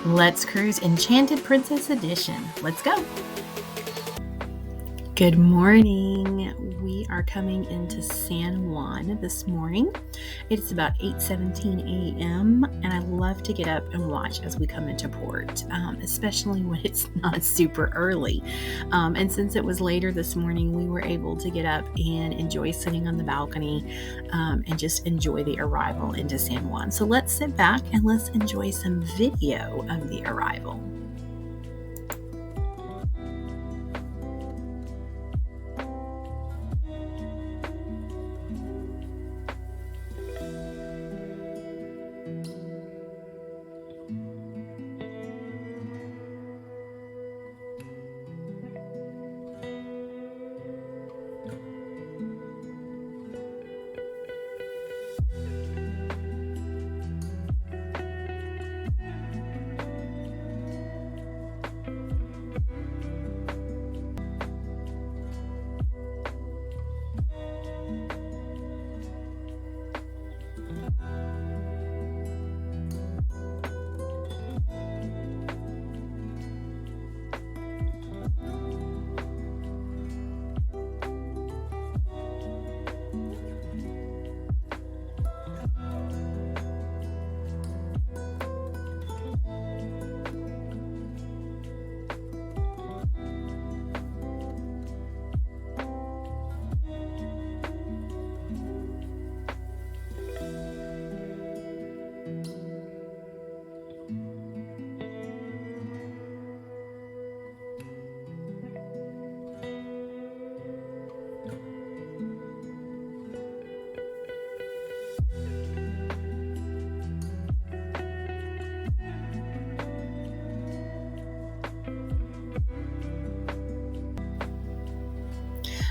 Let's cruise Enchanted Princess Edition. Let's go. Good morning. We are coming into San Juan this morning. It's about 8:17 a.m. and I love to get up and watch as we come into port, especially when it's not super early. And since it was later this morning, we were able to get up and enjoy sitting on the balcony and just enjoy the arrival into San Juan. So let's sit back and let's enjoy some video of the arrival.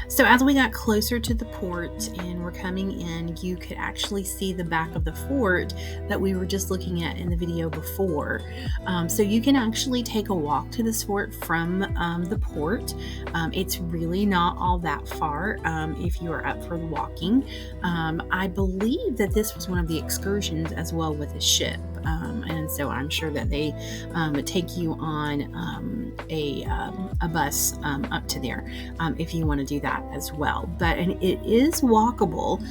So as we got closer to the port and we're coming in, you could actually see the back of the fort that we were just looking at in the video before. So you can actually take a walk to this fort from the port. It's really not all that far if you are up for walking. I believe that this was one of the excursions as well with a ship. And so I'm sure that they take you on a bus up to there if you want to do that as well. But and it is walkable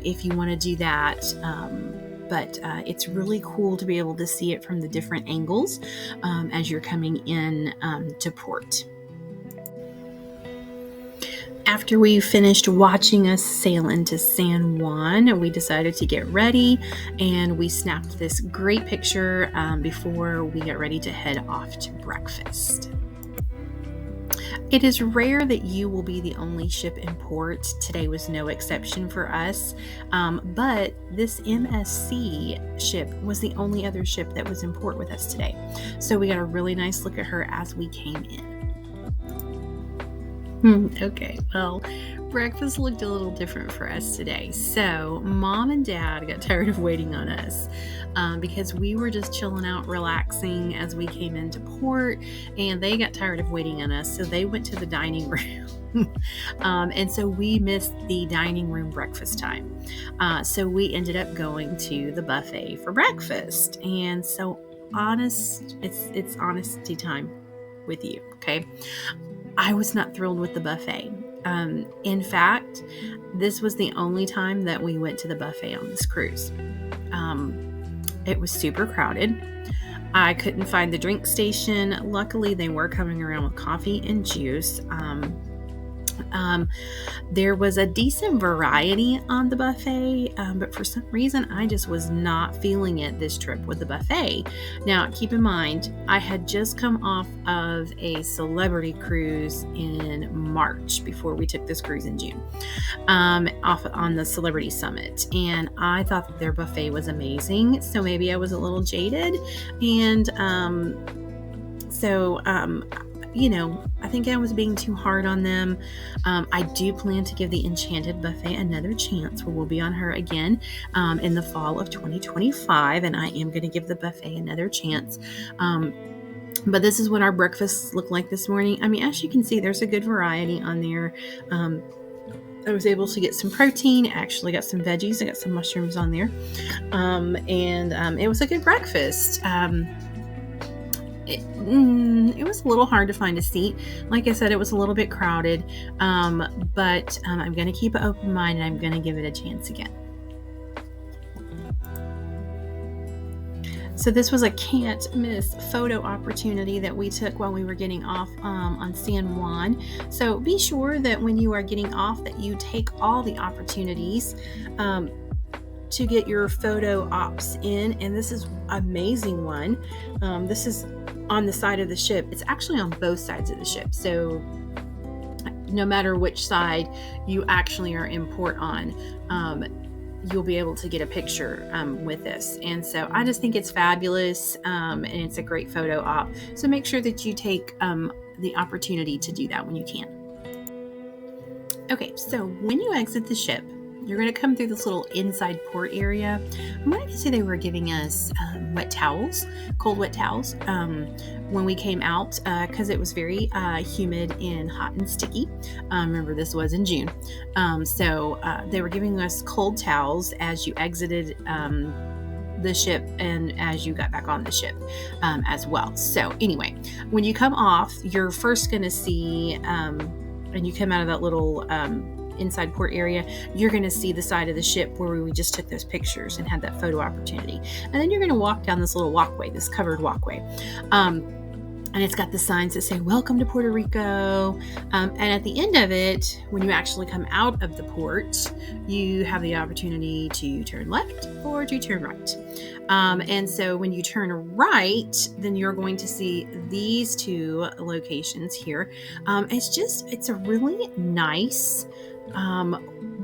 if you want to do that. But it's really cool to be able to see it from the different angles as you're coming in to port. After we finished watching us sail into San Juan, we decided to get ready and we snapped this great picture before we get ready to head off to breakfast. It is rare that you will be the only ship in port. Today was no exception for us, but this MSC ship was the only other ship that was in port with us today. So we got a really nice look at her as we came in. Okay, well, breakfast looked a little different for us today. So Mom and Dad got tired of waiting on us because we were just chilling out, relaxing as we came into port, and they got tired of waiting on us. So they went to the dining room. And so we missed the dining room breakfast time. So we ended up going to the buffet for breakfast. And so it's honesty time with you, okay? I was not thrilled with the buffet. In fact, this was the only time that we went to the buffet on this cruise. It was super crowded. I couldn't find the drink station. Luckily, they were coming around with coffee and juice. There was a decent variety on the buffet, but for some reason I just was not feeling it this trip with the buffet. Now, keep in mind, I had just come off of a celebrity cruise in March before we took this cruise in June, off on the Celebrity Summit, and I thought that their buffet was amazing. So maybe I was a little jaded, and I think I was being too hard on them. I do plan to give the Enchanted buffet another chance, where we'll be on her again in the fall of 2025, and I am going to give the buffet another chance. But this is what our breakfasts look like this morning. I mean, as you can see, there's a good variety on there. I was able to get some protein, actually got some veggies, I got some mushrooms on there. And it was a good breakfast. It was a little hard to find a seat. Like I said, it was a little bit crowded, but I'm going to keep an open mind and I'm going to give it a chance again. So this was a can't miss photo opportunity that we took while we were getting off on San Juan. So be sure that when you are getting off that you take all the opportunities to get your photo ops in. And this is an amazing one. This is on the side of the ship. It's actually on both sides of the ship. So no matter which side you actually are in port on, you'll be able to get a picture with this. And so I just think it's fabulous, and it's a great photo op. So make sure that you take the opportunity to do that when you can. Okay, so when you exit the ship, you're going to come through this little inside port area. I wanted to say they were giving us wet towels, cold wet towels, when we came out because it was very humid and hot and sticky. Remember, this was in June. So they were giving us cold towels as you exited the ship and as you got back on the ship as well. So anyway, when you come off, you're first going to see, and you come out of that little inside port area, you're going to see the side of the ship where we just took those pictures and had that photo opportunity. And then you're going to walk down this little walkway, this covered walkway. And it's got the signs that say, "Welcome to Puerto Rico." And at the end of it, when you actually come out of the port, you have the opportunity to turn left or to turn right. And so when you turn right, then you're going to see these two locations here. It's a really nice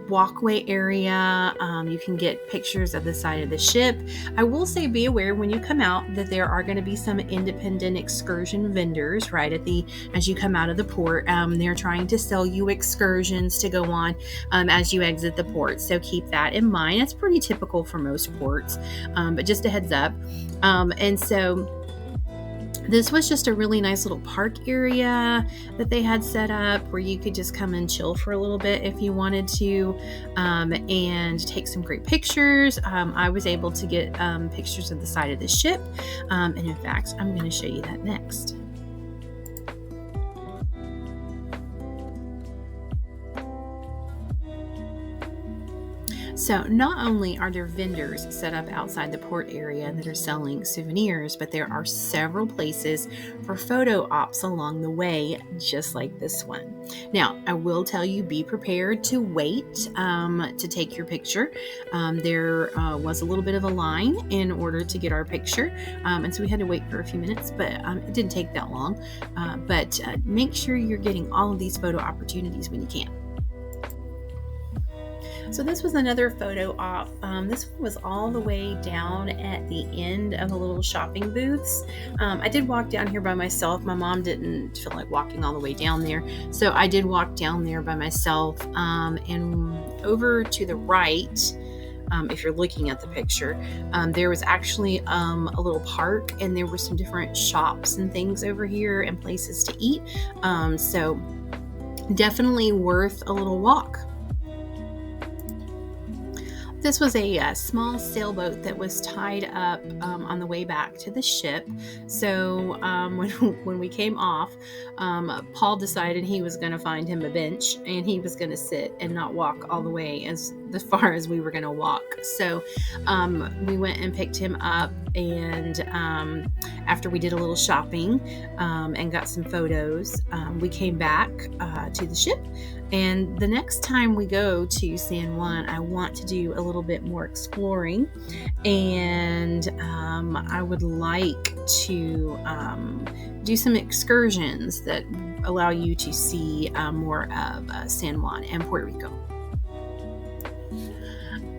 walkway area. You can get pictures of the side of the ship. I will say, be aware when you come out that there are going to be some independent excursion vendors right as you come out of the port. They're trying to sell you excursions to go on as you exit the port. So keep that in mind. It's pretty typical for most ports, but just a heads up. And so this was just a really nice little park area that they had set up where you could just come and chill for a little bit if you wanted to, and take some great pictures. I was able to get pictures of the side of the ship, and in fact, I'm going to show you that next. So not only are there vendors set up outside the port area that are selling souvenirs, but there are several places for photo ops along the way, just like this one. Now, I will tell you, be prepared to wait to take your picture. There was a little bit of a line in order to get our picture, and so we had to wait for a few minutes, but it didn't take that long. But make sure you're getting all of these photo opportunities when you can. So this was another photo op. This one was all the way down at the end of the little shopping booths. I did walk down here by myself. My mom didn't feel like walking all the way down there, so I did walk down there by myself. And over to the right, if you're looking at the picture, there was actually a little park, and there were some different shops and things over here and places to eat. So definitely worth a little walk. This was a small sailboat that was tied up on the way back to the ship. So when we came off, Paul decided he was going to find him a bench, and he was going to sit and not walk all the way as far as we were going to walk. So we went and picked him up, and after we did a little shopping and got some photos, we came back to the ship. And the next time we go to San Juan, I want to do a little bit more exploring, and I would like to do some excursions that allow you to see more of San Juan and Puerto Rico.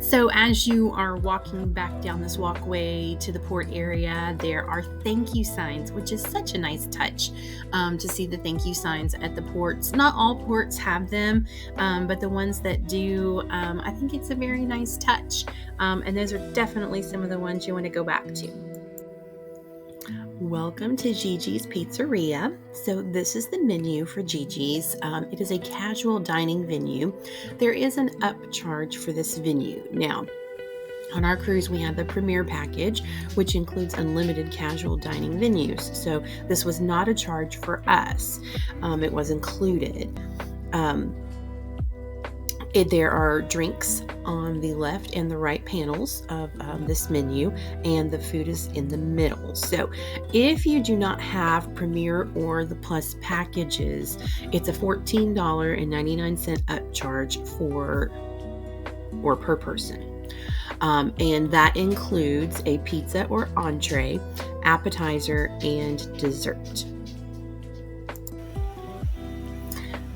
So as you are walking back down this walkway to the port area, there are thank you signs, which is such a nice touch to see the thank you signs at the ports. Not all ports have them, but the ones that do, I think it's a very nice touch. And those are definitely some of the ones you want to go back to. Welcome to Gigi's Pizzeria. So this is the menu for Gigi's. It is a casual dining venue. There is an upcharge for this venue. Now, On our cruise, we had the Premier package, which includes unlimited casual dining venues. So this was not a charge for us. It was included. There are drinks on the left and the right panels of this menu, and the food is in the middle. So if you do not have Premier or the Plus packages, it's a $14.99 upcharge per person. And that includes a pizza or entree, appetizer, and dessert.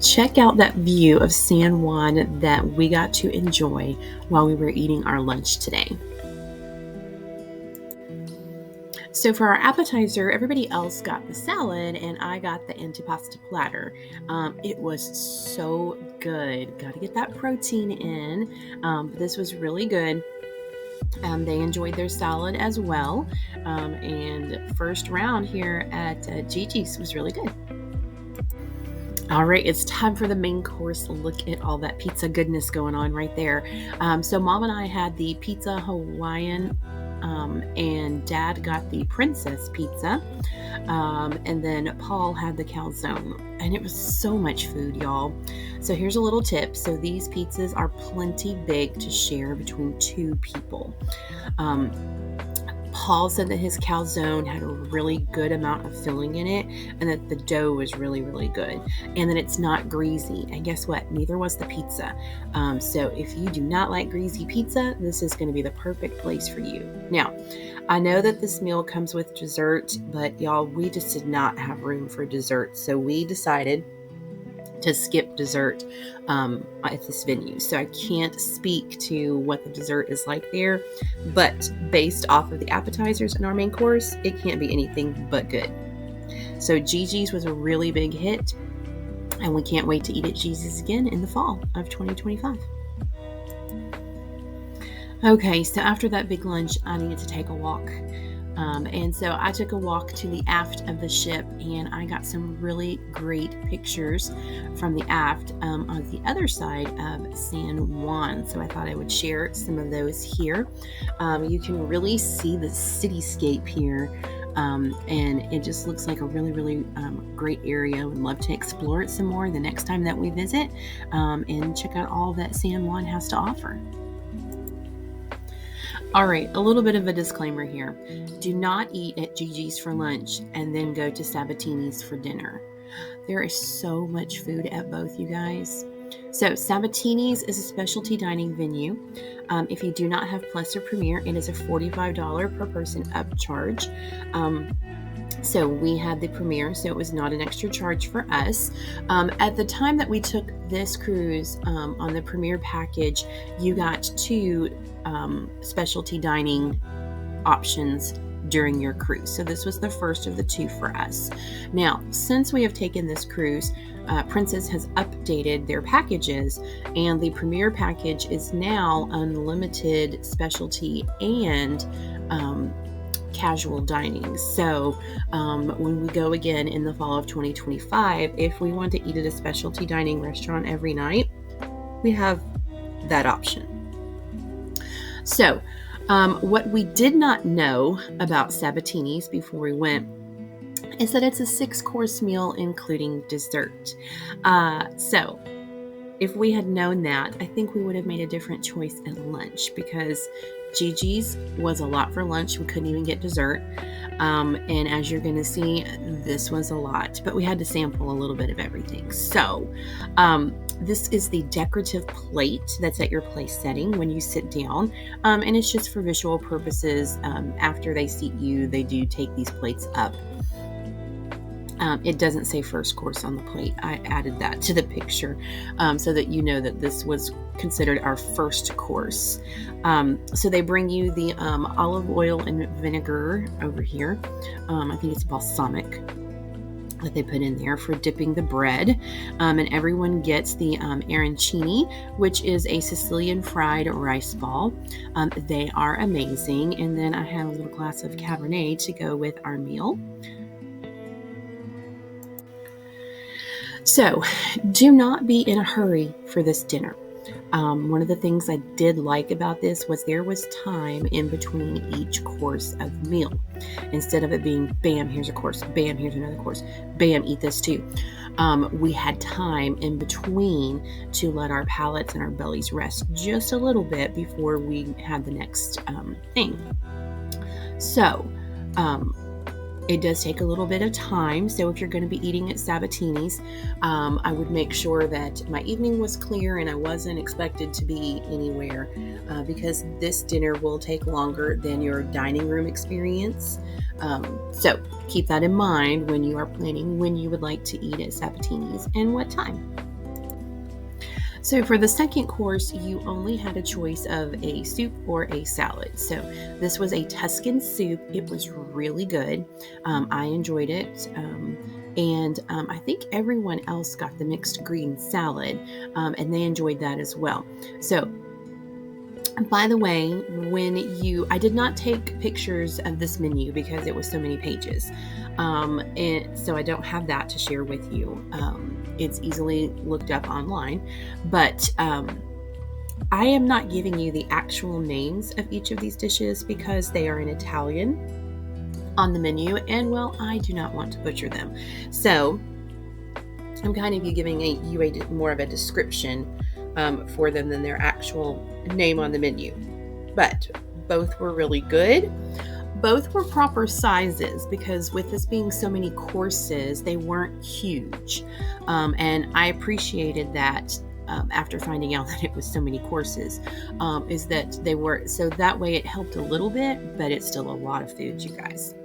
Check out that view of San Juan that we got to enjoy while we were eating our lunch today. So for our appetizer, everybody else got the salad and I got the antipasta platter. It was so good. Got to get that protein in. This was really good. They enjoyed their salad as well. And first round here at Gigi's was really good. All right, it's time for the main course. Look at all that pizza goodness going on right there. So Mom and I had the pizza Hawaiian, and Dad got the princess pizza, and then Paul had the calzone. And it was so much food, y'all. So here's a little tip. So these pizzas are plenty big to share between 2 people. Paul said that his calzone had a really good amount of filling in it, and that the dough was really, really good, and that it's not greasy. And guess what? Neither was the pizza. So if you do not like greasy pizza, this is going to be the perfect place for you. Now, I know that this meal comes with dessert, but y'all, we just did not have room for dessert, so we decided to skip dessert at this venue. So I can't speak to what the dessert is like there, but based off of the appetizers in our main course, it can't be anything but good. So Gigi's was a really big hit, and we can't wait to eat at Gigi's again in the fall of 2025. Okay, so after that big lunch, I needed to take a walk. And so I took a walk to the aft of the ship, and I got some really great pictures from the aft on the other side of San Juan. So I thought I would share some of those here. You can really see the cityscape here, and it just looks like a really, really great area. I would love to explore it some more the next time that we visit, and check out all that San Juan has to offer. All right, a little bit of a disclaimer here. Do not eat at Gigi's for lunch and then go to Sabatini's for dinner. There is so much food at both, you guys. So Sabatini's is a specialty dining venue. If you do not have Plus or Premier, it is a $45 per person upcharge. So we had the Premier, so it was not an extra charge for us. At the time that we took this cruise on the Premier package, you got 2 specialty dining options during your cruise. So this was the first of the 2 for us. Now, since we have taken this cruise, Princess has updated their packages, and the Premier package is now unlimited specialty and casual dining. So when we go again in the fall of 2025, if we want to eat at a specialty dining restaurant every night, we have that option. So what we did not know about Sabatini's before we went is that it's a 6-course meal including dessert. So if we had known that, I think we would have made a different choice at lunch, because Gigi's was a lot for lunch. We couldn't even get dessert. And as you're going to see, this was a lot, but we had to sample a little bit of everything. So this is the decorative plate that's at your place setting when you sit down. And it's just for visual purposes. After they seat you, they do take these plates up. It doesn't say first course on the plate. I added that to the picture so that you know that this was considered our first course. So they bring you the olive oil and vinegar over here. I think it's balsamic that they put in there for dipping the bread. And everyone gets the arancini, which is a Sicilian fried rice ball. They are amazing. And then I have a little glass of Cabernet to go with our meal. So do not be in a hurry for this dinner. One of the things I did like about this was there was time in between each course of meal. Instead of it being, bam, here's a course, bam, here's another course, bam, eat this too. We had time in between to let our palates and our bellies rest just a little bit before we had the next thing. So, it does take a little bit of time. So if you're going to be eating at Sabatini's, I would make sure that my evening was clear and I wasn't expected to be anywhere because this dinner will take longer than your dining room experience. So keep that in mind when you are planning when you would like to eat at Sabatini's and what time. So for the second course, you only had a choice of a soup or a salad. So this was a Tuscan soup. It was really good. I enjoyed it. And I think everyone else got the mixed green salad, and they enjoyed that as well. So by the way, I did not take pictures of this menu because it was so many pages. And so I don't have that to share with you. It's easily looked up online, but I am not giving you the actual names of each of these dishes because they are in Italian on the menu, and well, I do not want to butcher them. So I'm kind of giving you more of a description for them than their actual name on the menu. But both were really good. Both were proper sizes because with this being so many courses, they weren't huge. And I appreciated that after finding out that it was so many courses, is that they were, so that way it helped a little bit, but it's still a lot of food, you guys.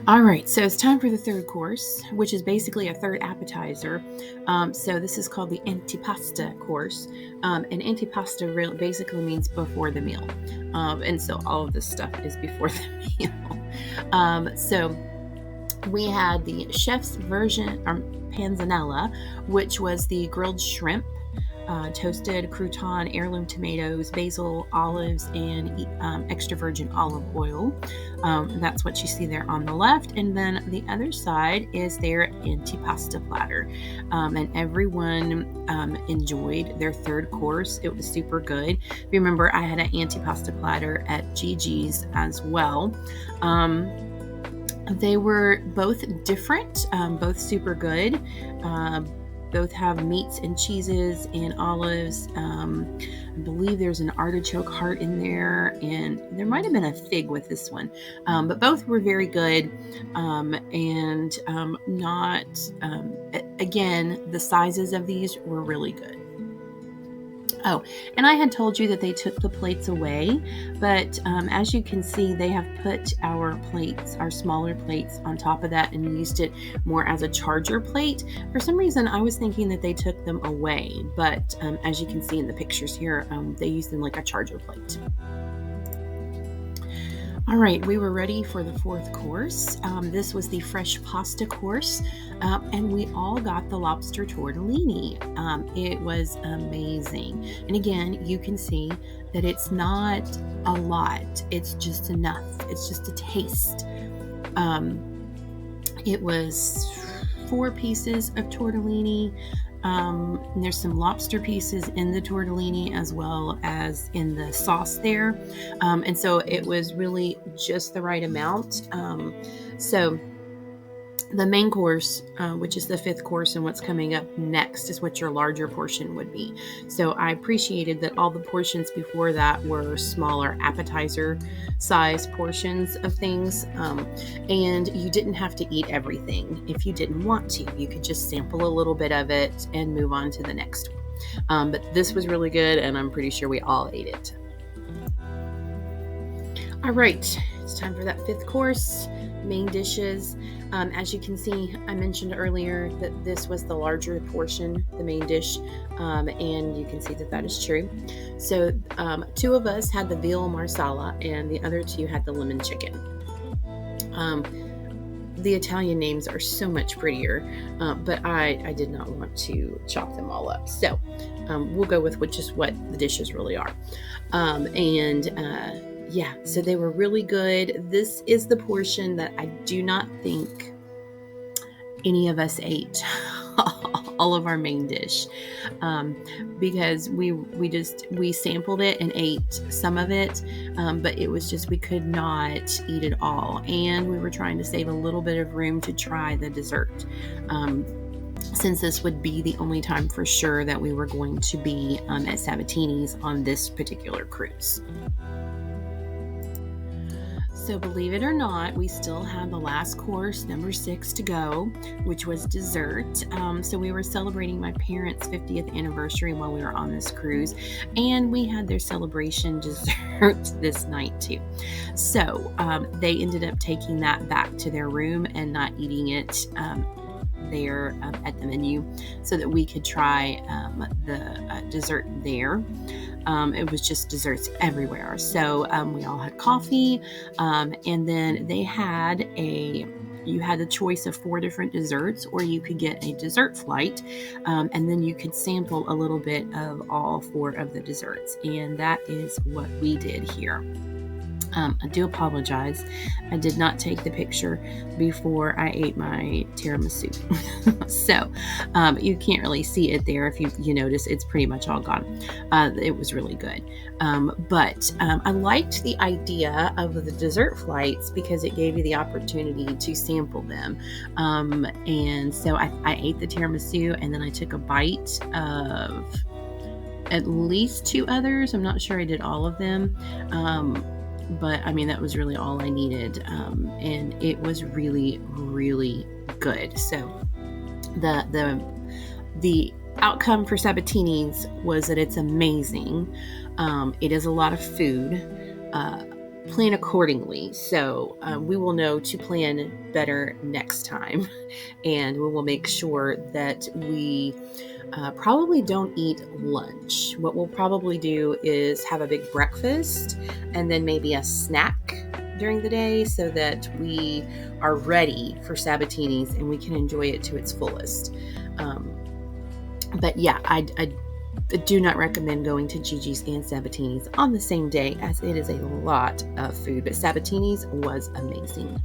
All right, so it's time for the third course, which is basically a third appetizer. So this is called the antipasta course. And antipasta basically means before the meal. And so all of this stuff is before the meal. So we had the chef's version, panzanella, which was the grilled shrimp, toasted crouton, heirloom tomatoes, basil, olives, and extra virgin olive oil. That's what you see there on the left. And then the other side is their antipasta platter. And everyone enjoyed their third course. It was super good. Remember, I had an antipasta platter at Gigi's as well. They were both different, both super good. Both have meats and cheeses and olives. I believe there's an artichoke heart in there, and there might have been a fig with this one. But both were very good, and again, the sizes of these were really good. Oh, and I had told you that they took the plates away, but as you can see, they have put our plates, our smaller plates, on top of that and used it more as a charger plate. For some reason, I was thinking that they took them away, but as you can see in the pictures here, they used them like a charger plate. All right, we were ready for the fourth course. This was the fresh pasta course, and we all got the lobster tortellini. It was amazing. And again, you can see that it's not a lot. It's just enough. It's just a taste. It was 4 pieces of tortellini. There's some lobster pieces in the tortellini as well as in the sauce there. And so it was really just the right amount. So the main course, which is the 5th course, and what's coming up next is what your larger portion would be. So I appreciated that all the portions before that were smaller appetizer size portions of things. And you didn't have to eat everything if you didn't want to. You could just sample a little bit of it and move on to the next one. But this was really good, and I'm pretty sure we all ate it. All right, it's time for that 5th course, main dishes. As you can see, I mentioned earlier that this was the larger portion, the main dish, and you can see that that is true. So 2 of us had the veal marsala, and the other 2 had the lemon chicken. The Italian names are so much prettier, but I did not want to chop them all up. So we'll go with just what the dishes really are. Yeah, so they were really good. This is the portion that I do not think any of us ate all. all of our main dish, because we sampled it and ate some of it, but it was just we could not eat it all, and we were trying to save a little bit of room to try the dessert. Since this would be the only time for sure that we were going to be at Sabatini's on this particular cruise. So believe it or not, we still had the last course, number 6, to go, which was dessert. So we were celebrating my parents' 50th anniversary while we were on this cruise, and we had their celebration dessert this night too. So they ended up taking that back to their room and not eating it there at the menu, so that we could try the dessert there. It was just desserts everywhere. So we all had coffee, and then they had you had the choice of 4 different desserts, or you could get a dessert flight, and then you could sample a little bit of all 4 of the desserts. And that is what we did here. I do apologize. I did not take the picture before I ate my tiramisu. So you can't really see it there. If you notice, it's pretty much all gone. It was really good. But I liked the idea of the dessert flights because it gave you the opportunity to sample them. And so I ate the tiramisu, and then I took a bite of at least 2 others. I'm not sure I did all of them. But I mean, that was really all I needed. And it was really, really good. So the outcome for Sabatini's was that it's amazing. It is a lot of food. Plan accordingly. So we will know to plan better next time. And we will make sure that we probably don't eat lunch. What we'll probably do is have a big breakfast and then maybe a snack during the day, so that we are ready for Sabatini's and we can enjoy it to its fullest. But yeah, I do not recommend going to Gigi's and Sabatini's on the same day, as it is a lot of food, but Sabatini's was amazing.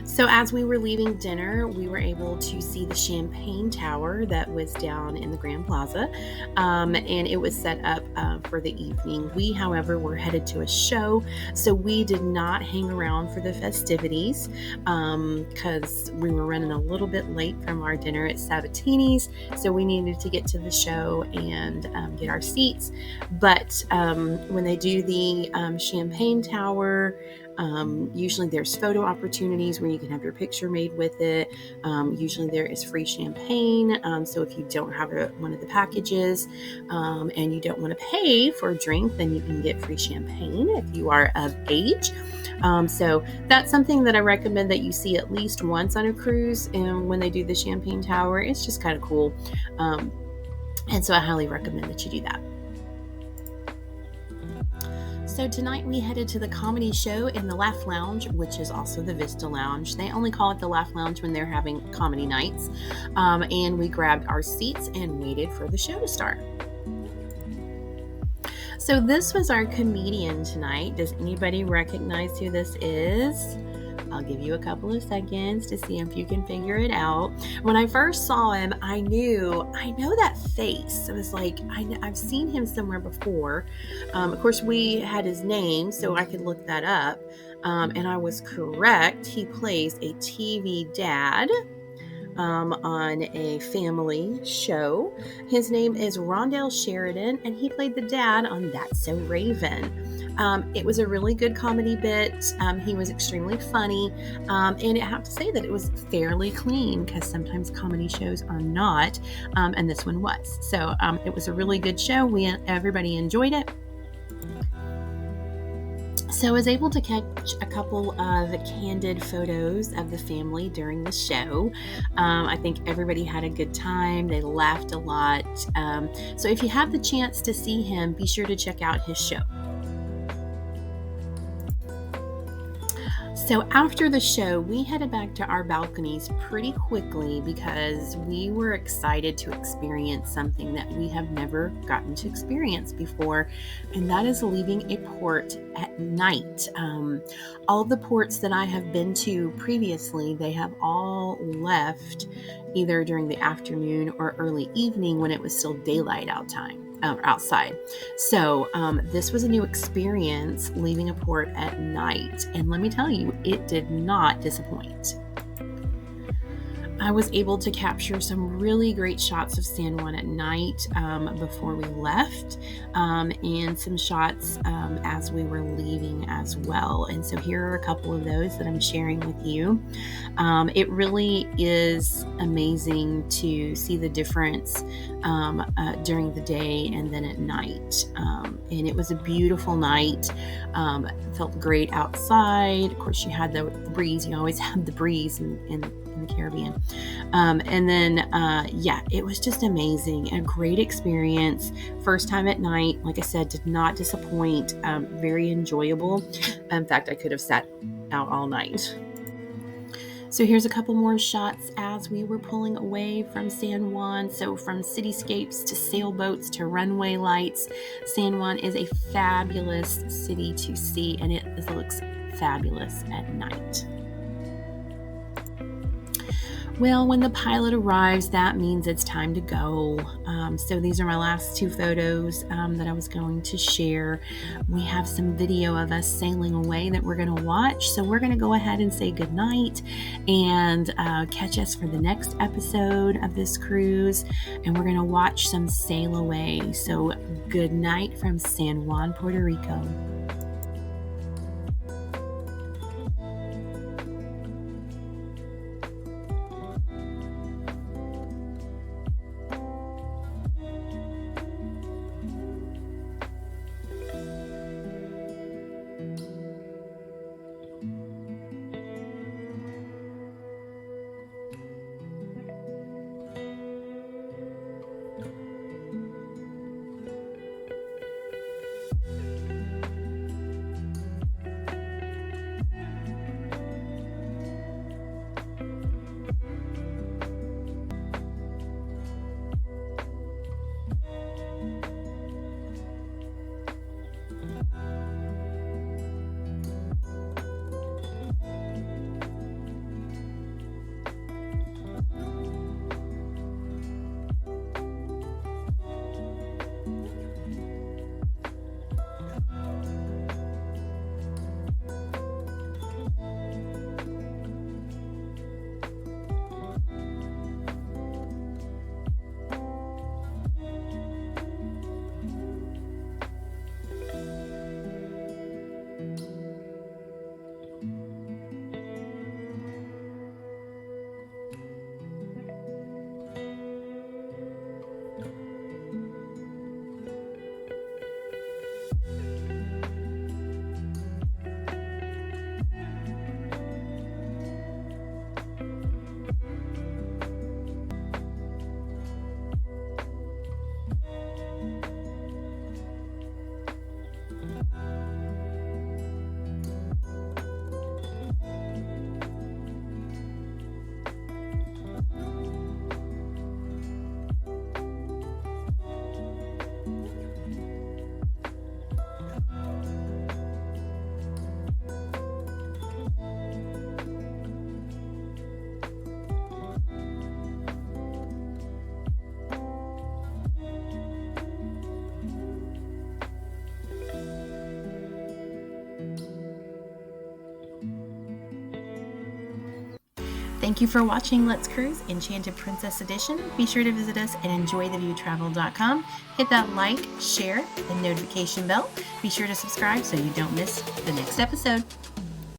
So as we were leaving dinner, we were able to see the champagne tower that was down in the Grand Plaza, and it was set up for the evening. We, however, were headed to a show, so we did not hang around for the festivities because we were running a little bit late from our dinner at Sabatini's, so we needed to get to the show and get our seats. But when they do the champagne tower, usually there's photo opportunities where you can have your picture made with it. Usually there is free champagne. So if you don't have one of the packages and you don't want to pay for a drink, then you can get free champagne if you are of age. So that's something that I recommend that you see at least once on a cruise. And when they do the champagne tower, it's just kind of cool. And so I highly recommend that you do that. So tonight we headed to the comedy show in the Laugh Lounge, which is also the Vista Lounge. They only call it the Laugh Lounge when they're having comedy nights. And we grabbed our seats and waited for the show to start. So this was our comedian tonight. Does anybody recognize who this is? I'll give you a couple of seconds to see if you can figure it out. When I first saw him, I know that face. I was like, I've seen him somewhere before. Of course, we had his name, so I could look that up. And I was correct. He plays a TV dad on a family show. His name is Rondell Sheridan, and he played the dad on That's So Raven. It was a really good comedy bit. He was extremely funny, and I have to say that it was fairly clean, because sometimes comedy shows are not, and this one was. So it was a really good show. Everybody enjoyed it. So I was able to catch a couple of candid photos of the family during the show. I think everybody had a good time. They laughed a lot. So if you have the chance to see him, be sure to check out his show. So after the show, we headed back to our balconies pretty quickly because we were excited to experience something that we have never gotten to experience before, and that is leaving a port at night. All the ports that I have been to previously, they have all left either during the afternoon or early evening when it was still daylight outside. So this was a new experience, leaving a port at night. And let me tell you, it did not disappoint. I was able to capture some really great shots of San Juan at night before we left, and some shots as we were leaving as well. And so here are a couple of those that I'm sharing with you. It really is amazing to see the difference during the day and then at night. And it was a beautiful night. It felt great outside. Of course, you had the breeze. You always have the breeze in the Caribbean. And then, it was just amazing. A great experience. First time at night, like I said, did not disappoint. Very enjoyable. In fact, I could have sat out all night. So here's a couple more shots as we were pulling away from San Juan. So from cityscapes to sailboats to runway lights, San Juan is a fabulous city to see, and it looks fabulous at night. Well, when the pilot arrives, that means it's time to go. So these are my last two photos that I was going to share. We have some video of us sailing away that we're going to watch. So we're going to go ahead and say goodnight and catch us for the next episode of this cruise. And we're going to watch some sail away. So good night from San Juan, Puerto Rico. Thank you for watching Let's Cruise Enchanted Princess Edition. Be sure to visit us at enjoytheviewtravel.com. Hit that like, share, and notification bell. Be sure to subscribe so you don't miss the next episode.